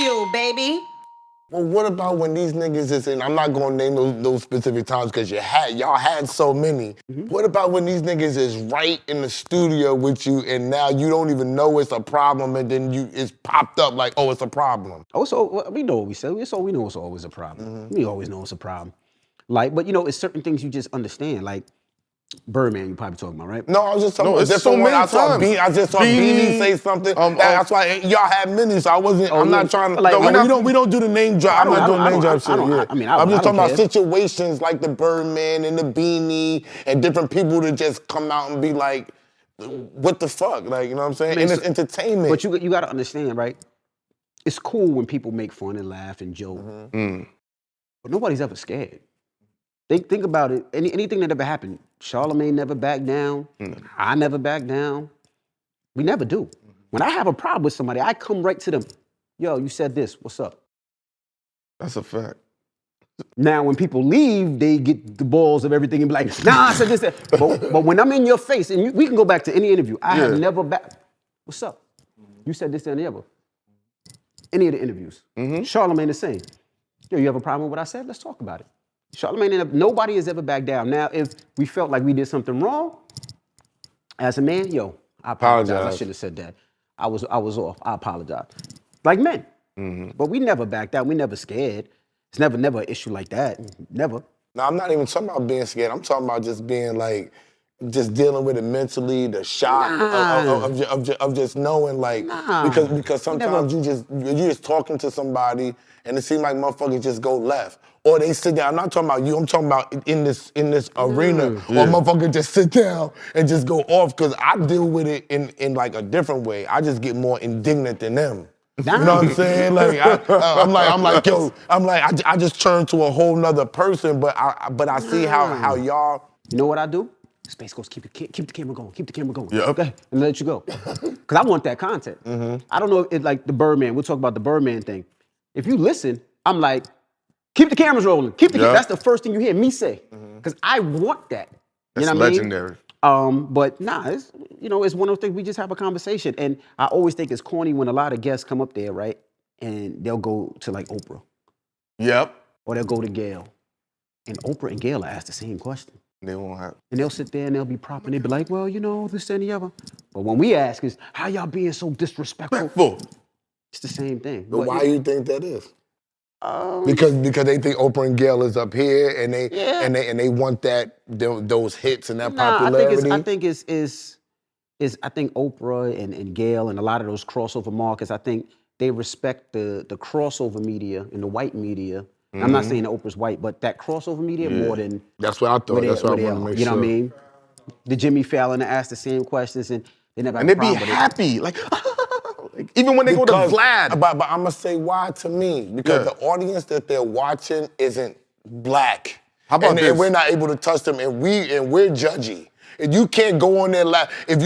Bagfuel, baby. Well, what about when these niggas is, and I'm not gonna name those specific times because y'all had so many. What about when these niggas is right in the studio with you and now you don't even know it's a problem and then it's popped up like, oh, it's a problem? Oh, so we know what we said. We know it's always a problem. We always know it's a problem. Like, but you know, it's certain things you just understand. Like Birdman, you probably talking about, right? No, I was just talking about it's different so one. many I just saw Beanie say something. That's why y'all had many, so I wasn't. I'm not trying to. Like, we don't do the name drop. I'm not doing name drop shit. I'm just talking about situations like the Birdman and the Beanie and different people that just come out and be like, "What the fuck?" Like, you know what I'm saying? And it's entertainment. But you got to understand, right? It's cool when people make fun and laugh and joke, but nobody's ever scared. Think about it. Anything that ever happened, Charlamagne never backed down. I never back down. We never do. When I have a problem with somebody, I come right to them. Yo, you said this. What's up? That's a fact. Now, when people leave, they get the balls of everything and be like, nah, I said this. That. But when I'm in your face, and we can go back to any interview, I have never backed. What's up? You said this, that, and the other. Any of the interviews. Charlamagne the same. Yo, you have a problem with what I said? Let's talk about it. Charlamagne, nobody has ever backed down. Now, if we felt like we did something wrong, as a man, yo, I apologize. I shouldn't have said that. I was off. I apologize. Like men. But we never backed down. We never scared. It's never an issue like that. Never. No, I'm not even talking about being scared. I'm talking about just being like, just dealing with it mentally, the shock of just knowing, like, because sometimes you just talking to somebody and it seems like motherfuckers just go left. Or they sit down. I'm not talking about you, I'm talking about in this arena. Or motherfucker just sit down and just go off, because I deal with it in like a different way. I just get more indignant than them. You know what I'm saying? Like I'm like, yo, I just turn to a whole nother person, but I see how y'all. You know what I do? Space Ghost, keep the camera going. Keep the camera going. Yeah. Okay, and let you go. Because I want that content. I don't know if like the Birdman. We'll talk about the Birdman thing. If you listen, I'm like, keep the cameras rolling. That's the first thing you hear me say. Because I want that. You know what legendary. I mean? But nah, it's one of those things we just have a conversation. And I always think it's corny when a lot of guests come up there, right? And they'll go to like Oprah. Yep. Or they'll go to Gail. And Oprah and Gail will ask the same question. They won't have. And they'll sit there and they'll be propping. They'll be like, well, this and the other. But when we ask is, how y'all being so disrespectful? It's the same thing. But why do you think that is? Because they think Oprah and Gail is up here and they want those hits and that popularity. I think Oprah and Gail and a lot of those crossover markets, I think they respect the crossover media and the white media. I'm not saying Oprah's white, but that crossover media more than. That's what I thought. That's what I want to make sure. You know what I mean? The Jimmy Fallon ask the same questions and they never. And they be happy, like even when they go to Vlad. But I'm gonna say why to me, because the audience that they're watching isn't black. How about this? And we're not able to touch them, and we're judgy. And you can't go on there laugh. If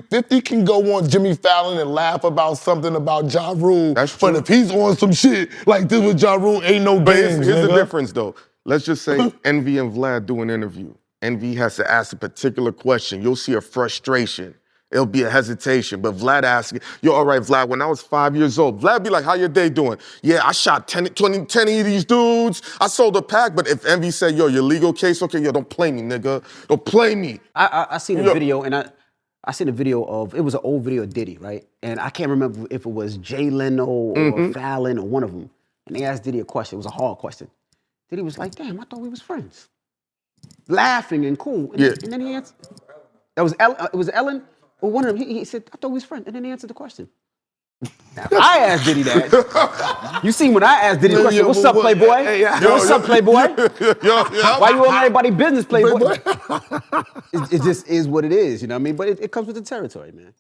50 can go on Jimmy Fallon and laugh about something about Ja Rule, but if he's on some shit like this with Ja Rule, ain't no games. Here's the difference though. Let's just say Envy and Vlad do an interview. Envy has to ask a particular question. You'll see a frustration. It'll be a hesitation, but Vlad asks, yo, all right, Vlad, when I was 5 years old, Vlad be like, how your day doing? Yeah, I shot 10 of these dudes. I sold a pack, but if Envy said, yo, your legal case, okay, yo, don't play me, nigga. Don't play me. I seen a video, and I seen a video of, it was an old video of Diddy, right? And I can't remember if it was Jay Leno or Fallon or one of them. And they asked Diddy a question. It was a hard question. Diddy was like, damn, I thought we was friends. Laughing and cool. And then he answered. It was Ellen? Well, one of them, he said, I thought we was friends. And then he answered the question. Now, if I asked Diddy that, you seen when I asked Diddy the question, what's up, Playboy? What's up, Playboy? Why you on everybody's business, Playboy? It just is what it is, you know what I mean? But it comes with the territory, man.